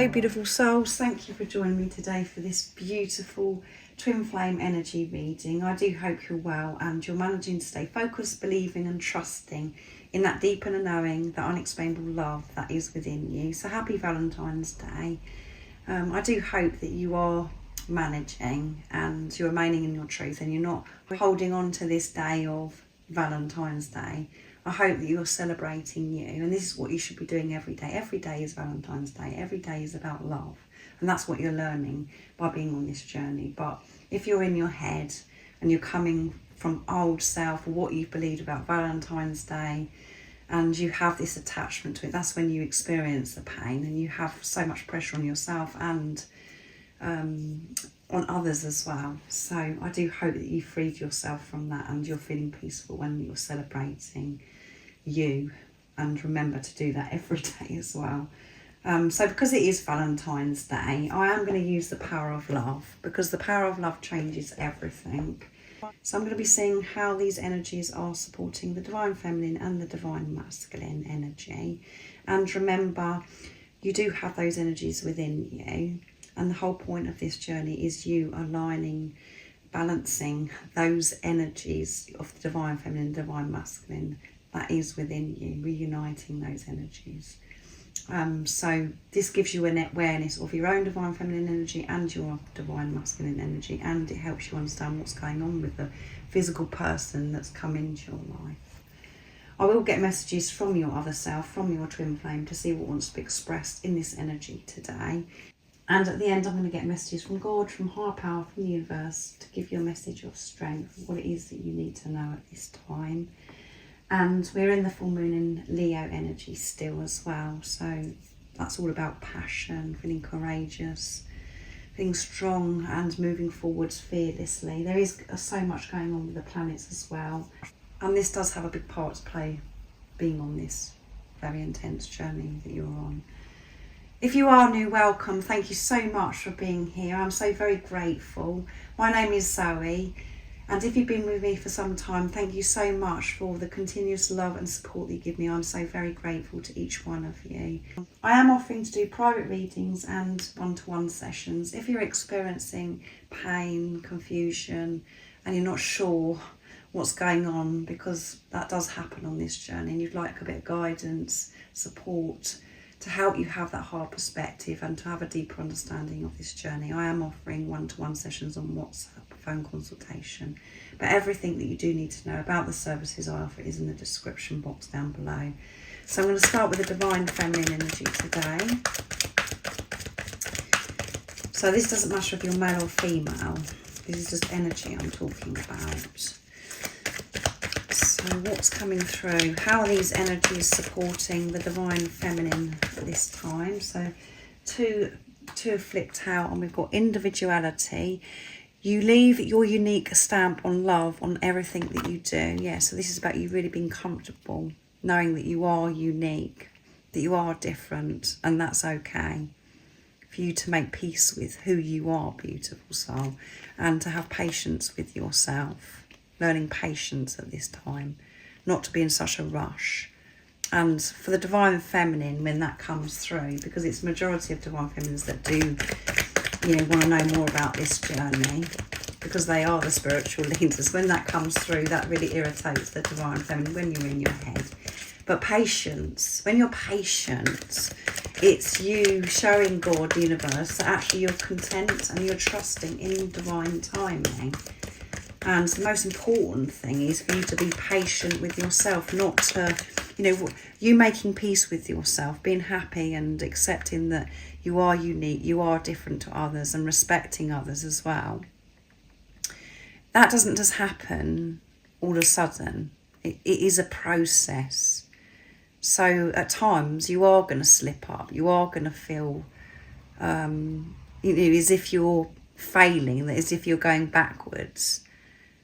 Hello beautiful souls, thank you for joining me today for this beautiful twin flame energy reading. I do hope you're well and you're managing to stay focused, believing and trusting in that deep inner knowing, that unexplainable love that is within you. So happy Valentine's Day. I do hope that you are managing and you're remaining in your truth and you're not holding on to this day of Valentine's Day. I hope that you're celebrating you, and this is what you should be doing every day. Every day is Valentine's Day. Every day is about love, and that's what you're learning by being on this journey. But if you're in your head and you're coming from old self or what you've believed about Valentine's Day and you have this attachment to it, that's when you experience the pain and you have so much pressure on yourself and on others as well. So I do hope that you freed yourself from that and you're feeling peaceful when you're celebrating you, and remember to do that every day as well. So because it is Valentine's Day, I am going to use the power of love, because the power of love changes everything. So I'm going to be seeing how these energies are supporting the divine feminine and the divine masculine energy. And remember, you do have those energies within you. And the whole point of this journey is you aligning, balancing those energies of the divine feminine and divine masculine that is within you, reuniting those energies. So this gives you an awareness of your own divine feminine energy and your divine masculine energy, and it helps you understand what's going on with the physical person that's come into your life. I will get messages from your other self, from your twin flame, to see what wants to be expressed in this energy today. And at the end, I'm going to get messages from God, from higher power, from the universe, to give you a message of strength, what it is that you need to know at this time. And we're in the full moon in Leo energy still as well. So that's all about passion, feeling courageous, feeling strong and moving forwards fearlessly. There is so much going on with the planets as well. And this does have a big part to play, being on this very intense journey that you're on. If you are new, welcome. Thank you so much for being here. I'm so very grateful. My name is Zoe, and if you've been with me for some time, thank you so much for the continuous love and support that you give me. I'm so very grateful to each one of you. I am offering to do private readings and one-to-one sessions. If you're experiencing pain, confusion, and you're not sure what's going on, because that does happen on this journey, and you'd like a bit of guidance, support, to help you have that hard perspective and to have a deeper understanding of this journey, I am offering one-to-one sessions on WhatsApp, phone consultation. But everything that you do need to know about the services I offer is in the description box down below. So I'm going to start with the divine feminine energy today. So this doesn't matter if you're male or female. This is just energy I'm talking about. So what's coming through? How are these energies supporting the divine feminine at this time? So two have flipped out, and we've got individuality. You leave your unique stamp on love on everything that you do. Yeah, so this is about you really being comfortable, knowing that you are unique, that you are different, and that's okay. For you to make peace with who you are, beautiful soul, and to have patience with yourself. Learning patience at this time, not to be in such a rush. And for the divine feminine, when that comes through, because it's majority of divine feminines that do, want to know more about this journey, because they are the spiritual leaders. When that comes through, that really irritates the divine feminine when you're in your head. But patience, when you're patient, it's you showing God, the universe, that actually you're content and you're trusting in divine timing. And the most important thing is for you to be patient with yourself, not to, you making peace with yourself, being happy and accepting that you are unique, you are different to others, and respecting others as well. That doesn't just happen all of a sudden. It is a process. So at times you are going to slip up. You are going to feel as if you're failing, as if you're going backwards.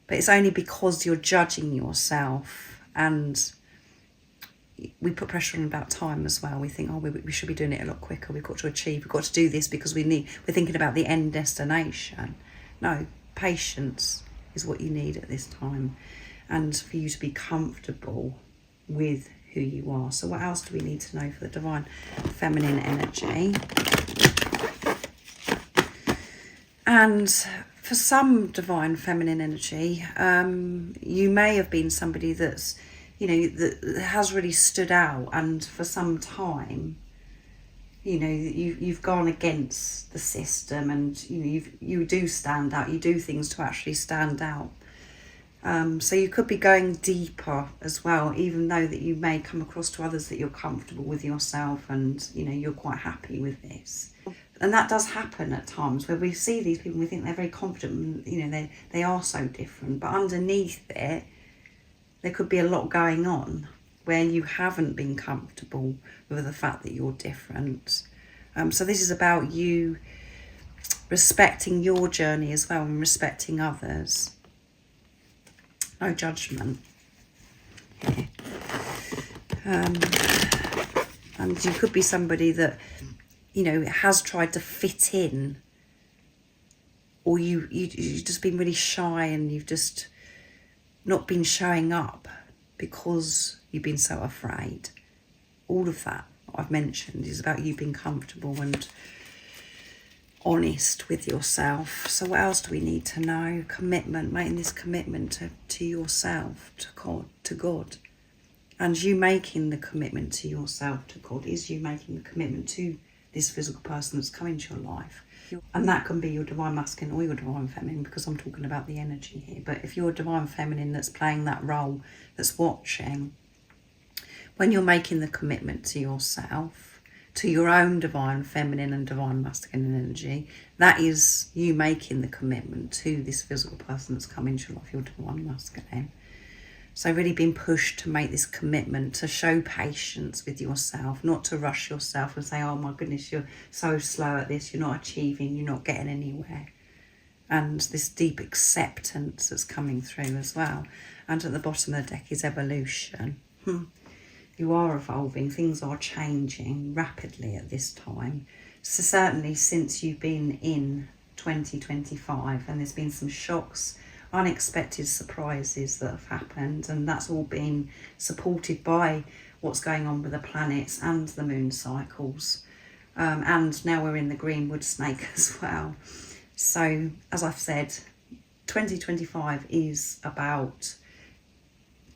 But it's only because you're judging yourself, and we put pressure on about time as well. We think, we should be doing it a lot quicker. We've got to achieve. We've got to do this because we're thinking about the end destination. No, patience is what you need at this time, and for you to be comfortable with who you are. So what else do we need to know for the divine feminine energy? And for some divine feminine energy, you may have been somebody that's, that has really stood out, and for some time, you've gone against the system, and you do stand out. You do things to actually stand out. So you could be going deeper as well, even though that you may come across to others that you're comfortable with yourself, and you're quite happy with this. And that does happen at times where we see these people and we think they're very confident, and they are so different, but underneath it there could be a lot going on where you haven't been comfortable with the fact that you're different. So this is about you respecting your journey as well, and respecting others. No judgment here. And you could be somebody that, has tried to fit in, or you've just been really shy, and you've just not been showing up because you've been so afraid. All of that I've mentioned is about you being comfortable and honest with yourself. So what else do we need to know? Commitment, making this commitment to yourself, to God. And you making the commitment to yourself, to God, is you making the commitment to this physical person that's come into your life. And that can be your divine masculine or your divine feminine, because I'm talking about the energy here. But if you're a divine feminine that's playing that role, that's watching, when you're making the commitment to yourself, to your own divine feminine and divine masculine energy, that is you making the commitment to this physical person that's come into your life, your divine masculine. So really being pushed to make this commitment, to show patience with yourself, not to rush yourself and say, oh my goodness, you're so slow at this, you're not achieving, you're not getting anywhere. And this deep acceptance that's coming through as well. And at the bottom of the deck is evolution. You are evolving, things are changing rapidly at this time. So certainly since you've been in 2025, and there's been some shocks, unexpected surprises that have happened, and that's all been supported by what's going on with the planets and the moon cycles. And now we're in the Greenwood snake as well. So as I've said, 2025 is about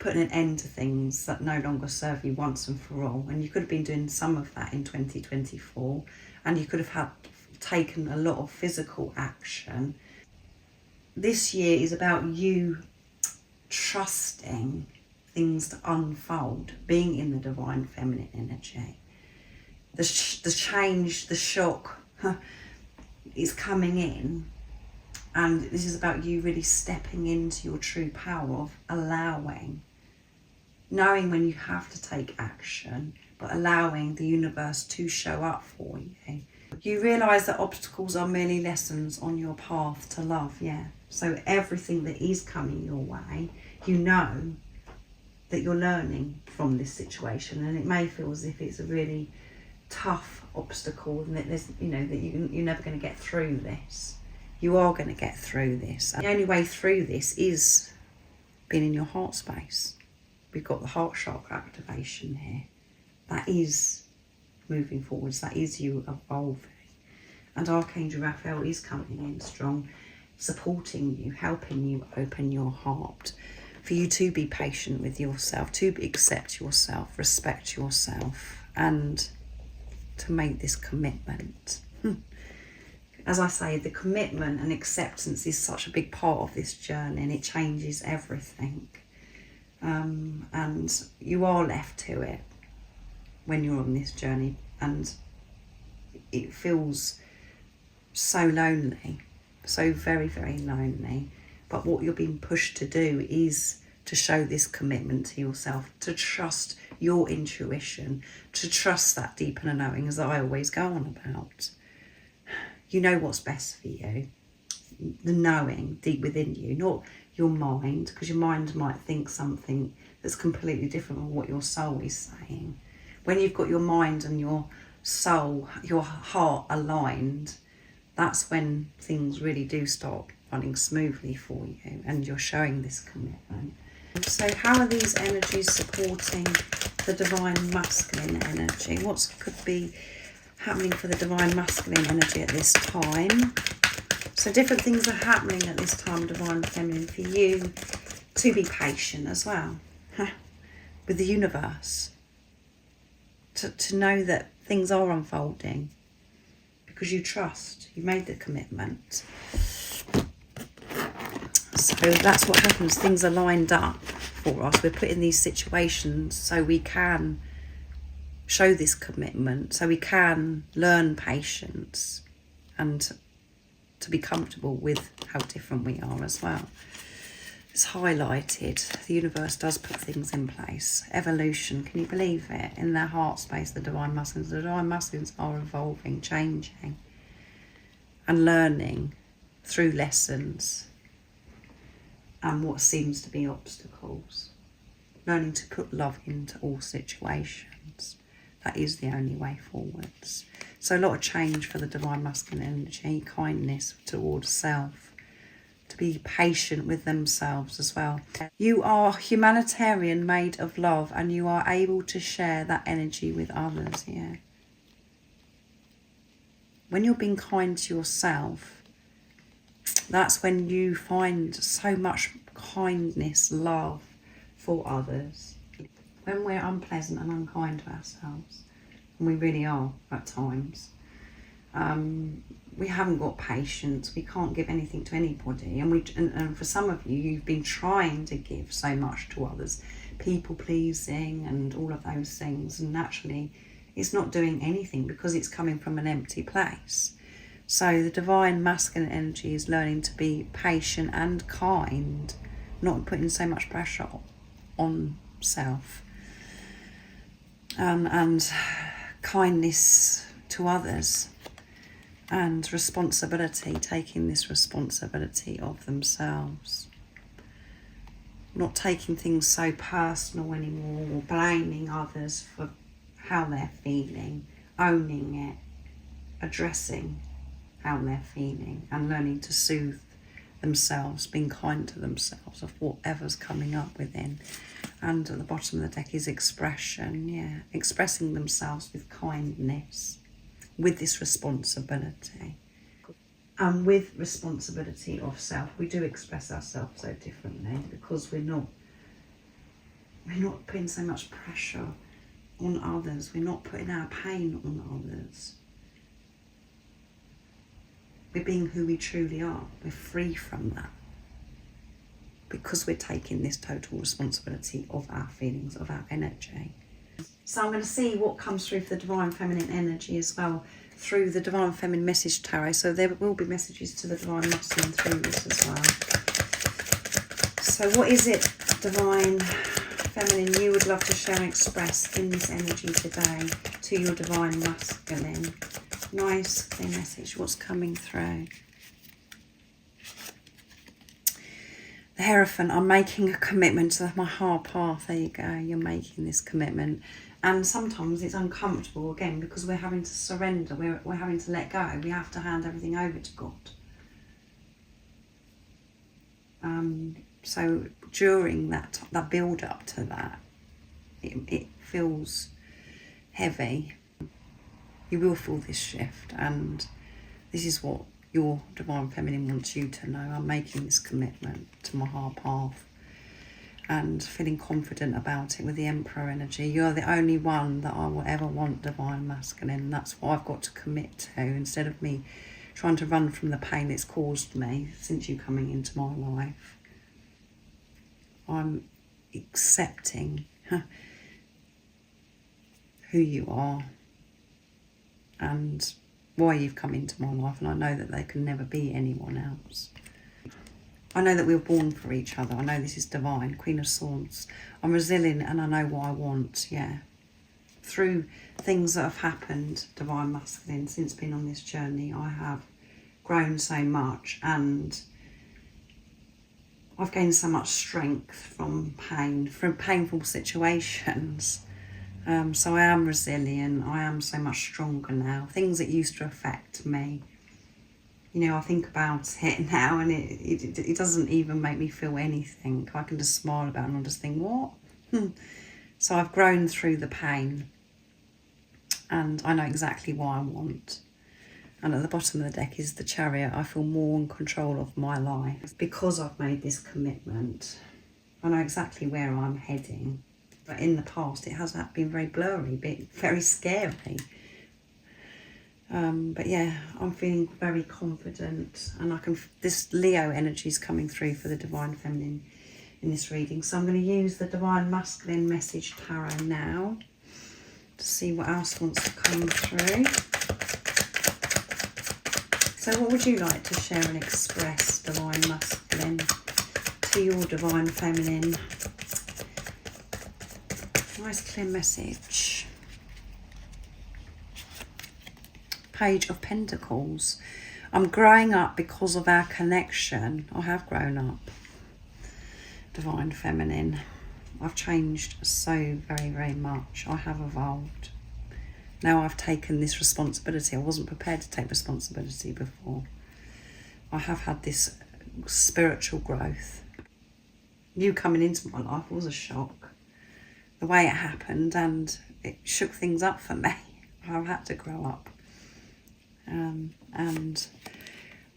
putting an end to things that no longer serve you once and for all. And you could have been doing some of that in 2024, and you could have taken a lot of physical action. This year is about you trusting things to unfold, being in the divine feminine energy. The change, the shock is coming in, and this is about you really stepping into your true power of allowing, knowing when you have to take action, but allowing the universe to show up for you. You realise that obstacles are merely lessons on your path to love, So everything that is coming your way, you know that you're learning from this situation, and it may feel as if it's a really tough obstacle, and that there's, that you're never going to get through this. You are going to get through this. And the only way through this is being in your heart space. We've got the heart chakra activation here. That is moving forwards. That is you evolving. And Archangel Raphael is coming in strong, supporting you, helping you open your heart, for you to be patient with yourself, to accept yourself, respect yourself, and to make this commitment. As I say, the commitment and acceptance is such a big part of this journey, and it changes everything. And you are left to it when you're on this journey, and it feels so lonely, so very, very lonely. But what you're being pushed to do is to show this commitment to yourself, to trust your intuition, to trust that deep inner knowing, as I always go on about. You know what's best for you, the knowing deep within you, not your mind, because your mind might think something that's completely different from what your soul is saying. When you've got your mind and your soul, your heart aligned, that's when things really do start running smoothly for you, and you're showing this commitment. So how are these energies supporting the divine masculine energy? What could be happening for the divine masculine energy at this time? So different things are happening at this time, Divine Feminine, for you to be patient as well with the universe. To know that things are unfolding because you trust, you made the commitment. So that's what happens. Things are lined up for us. We're put in these situations so we can show this commitment, so we can learn patience and to be comfortable with how different we are as well. It's highlighted. The universe does put things in place. Evolution, can you believe it? In their heart space, the divine masculines are evolving, changing and learning through lessons and what seems to be obstacles. Learning to put love into all situations. That is the only way forwards. So a lot of change for the divine masculine energy, kindness towards self, to be patient with themselves as well. You are humanitarian, made of love, and you are able to share that energy with others, yeah. When you're being kind to yourself, that's when you find so much kindness, love for others. When we're unpleasant and unkind to ourselves, and we really are at times, we haven't got patience. We can't give anything to anybody, and for some of you, you've been trying to give so much to others, people pleasing and all of those things, and naturally it's not doing anything because it's coming from an empty place. So the divine masculine energy is learning to be patient and kind, not putting so much pressure on self, and kindness to others, and responsibility, taking this responsibility of themselves, not taking things so personal anymore, or blaming others for how they're feeling, owning it, addressing how they're feeling, and learning to soothe themselves, being kind to themselves of whatever's coming up within. And at the bottom of the deck is expression, yeah, expressing themselves with kindness, with this responsibility. And with responsibility of self, we do express ourselves so differently because we're not putting so much pressure on others. We're not putting our pain on others. We're being who we truly are. We're free from that because we're taking this total responsibility of our feelings, of our energy. So I'm going to see what comes through for the divine feminine energy as well through the divine feminine message tarot. So there will be messages to the divine masculine through this as well. So what is it, divine feminine, you would love to share and express in this energy today to your divine masculine? Nice clear message. What's coming through? The Hierophant, I'm making a commitment to my heart path. There you go. You're making this commitment. And sometimes it's uncomfortable, again, because we're having to surrender. We're having to let go. We have to hand everything over to God. So during that build up to that, it feels heavy. You will feel this shift, and this is what your divine feminine wants you to know. I'm making this commitment to my heart path and feeling confident about it with the Emperor energy. You're the only one that I will ever want, divine masculine. That's what I've got to commit to, instead of me trying to run from the pain it's caused me since you coming into my life. I'm accepting who you are and why you've come into my life, and I know that there can never be anyone else. I know that we were born for each other. I know this is divine, Queen of Swords. I'm resilient and I know what I want, yeah. Through things that have happened, divine masculine, since being on this journey, I have grown so much, and I've gained so much strength from pain, from painful situations. So I am resilient. I am so much stronger now. Things that used to affect me, you know, I think about it now and it doesn't even make me feel anything. I can just smile about it and I'll just think, what? So I've grown through the pain, and I know exactly what I want. And at the bottom of the deck is the Chariot. I feel more in control of my life because I've made this commitment. I know exactly where I'm heading. But in the past, it has been very blurry, very scary. But yeah, I'm feeling very confident, and this Leo energy is coming through for the Divine Feminine in this reading. So I'm going to use the Divine Masculine Message Tarot now to see what else wants to come through. So what would you like to share and express, Divine Masculine, to your Divine Feminine? Nice clear message. Page of Pentacles. I'm growing up because of our connection. I have grown up. Divine Feminine. I've changed so very, very much. I have evolved. Now I've taken this responsibility. I wasn't prepared to take responsibility before. I have had this spiritual growth. You coming into my life was a shock. The way it happened, and it shook things up for me. I've had to grow up. And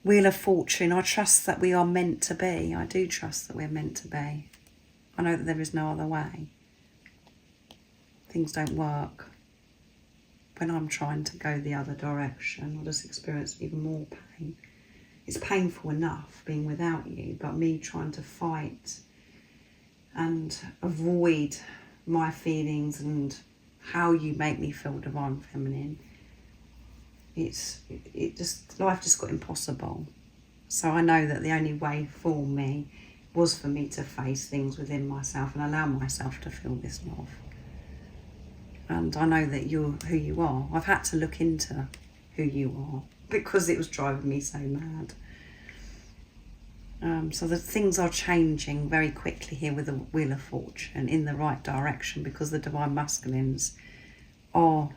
Wheel of Fortune, I trust that we are meant to be. I do trust that we're meant to be. I know that there is no other way. Things don't work. When I'm trying to go the other direction, I just experience even more pain. It's painful enough being without you, but me trying to fight and avoid my feelings and how you make me feel, Divine Feminine, life just got impossible. So I know that the only way for me was for me to face things within myself and allow myself to feel this love. And I know that you're who you are. I've had to look into who you are because it was driving me so mad. So the things are changing very quickly here with the Wheel of Fortune in the right direction, because the Divine Masculines are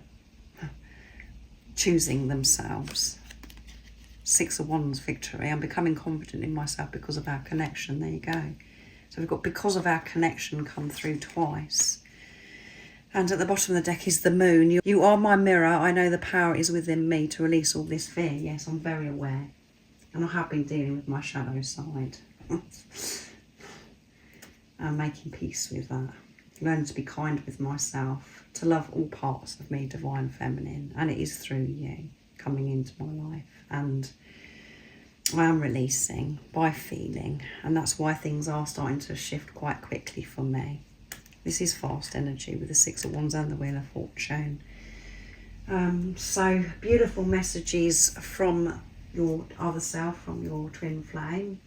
choosing themselves. Six of Wands victory. I'm becoming confident in myself because of our connection. There you go. So we've got because of our connection come through twice. And at the bottom of the deck is the Moon. You are my mirror. I know the power is within me to release all this fear. Yes, I'm very aware. And I have been dealing with my shadow side. And making peace with that. Learning to be kind with myself. To love all parts of me, Divine Feminine. And it is through you coming into my life. And I am releasing by feeling. And that's why things are starting to shift quite quickly for me. This is fast energy with the Six of Wands and the Wheel of Fortune. So beautiful messages from your other self, from your twin flame.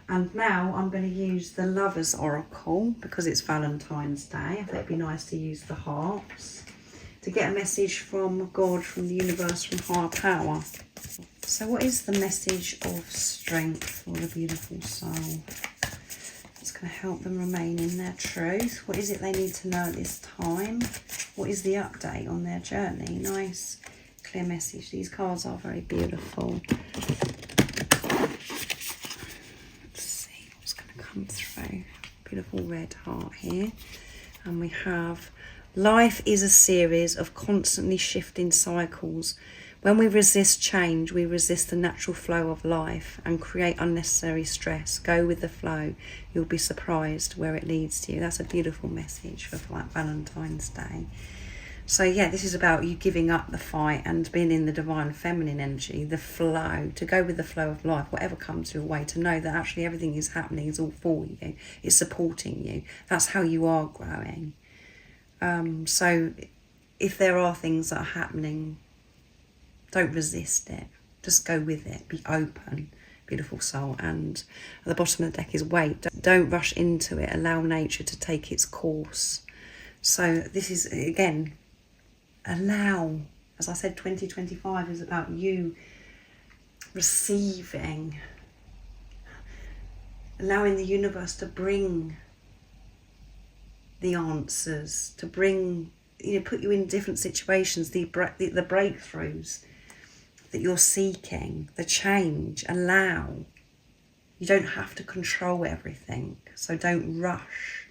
And now I'm going to use the Lover's Oracle because it's Valentine's Day. I thought it'd be nice to use the hearts to get a message from God, from the universe, from higher power. So what is the message of strength for the beautiful soul? It's going to help them remain in their truth. What is it they need to know at this time? What is the update on their journey? Nice, clear message. These cards are very beautiful. Let's see what's going to come through. Beautiful red heart here. And we have, life is a series of constantly shifting cycles. When we resist change, we resist the natural flow of life and create unnecessary stress. Go with the flow. You'll be surprised where it leads to you. That's a beautiful message for Valentine's Day. So yeah, this is about you giving up the fight and being in the Divine Feminine energy, the flow, to go with the flow of life, whatever comes your way, to know that actually everything is happening, is all for you, it's supporting you. That's how you are growing. So if there are things that are happening, don't resist it. Just go with it. Be open, beautiful soul. And at the bottom of the deck is wait. Don't rush into it. Allow nature to take its course. So this is, again, allow. As I said, 2025 is about you receiving. Allowing the universe to bring the answers. To bring, put you in different situations. The breakthroughs that you're seeking, the change. Allow. You don't have to control everything, so don't rush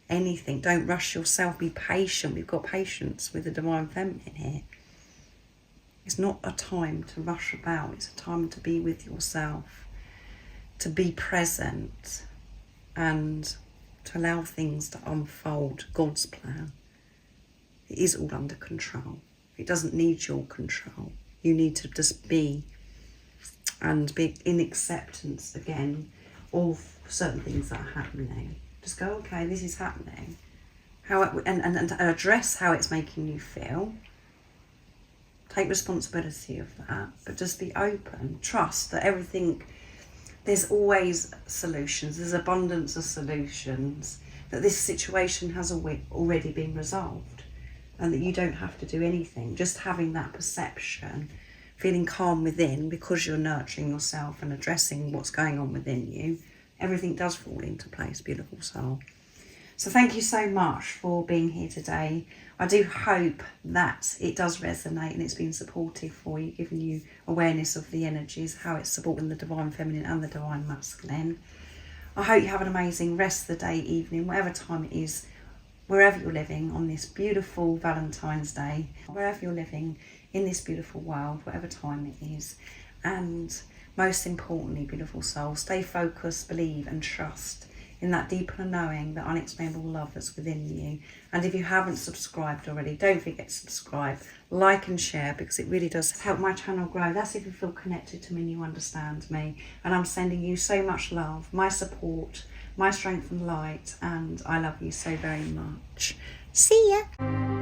anything. Don't rush yourself. Be patient. We've got patience with the Divine Feminine here. It's not a time to rush about. It's a time to be with yourself, to be present, and to allow things to unfold God's plan. It is all under control. It doesn't need your control. You need to just be, and be in acceptance again of certain things that are happening. Just go, okay, this is happening. And address how it's making you feel. Take responsibility of that, but just be open. Trust that everything, there's always solutions. There's abundance of solutions. That this situation has already been resolved, and that you don't have to do anything. Just having that perception, feeling calm within, because you're nurturing yourself and addressing what's going on within you, everything does fall into place, beautiful soul. So thank you so much for being here today. I do hope that it does resonate and it's been supportive for you, giving you awareness of the energies, how it's supporting the divine feminine and the divine masculine. I hope you have an amazing rest of the day, evening, whatever time it is, wherever you're living on this beautiful Valentine's Day, wherever you're living in this beautiful world, whatever time it is. And most importantly, beautiful soul, stay focused, believe and trust in that deeper knowing, that unexplainable love that's within you. And if you haven't subscribed already, don't forget to subscribe, like and share, because it really does help my channel grow. That's if you feel connected to me and you understand me. And I'm sending you so much love, my support, my strength and light, and I love you so very much. See ya!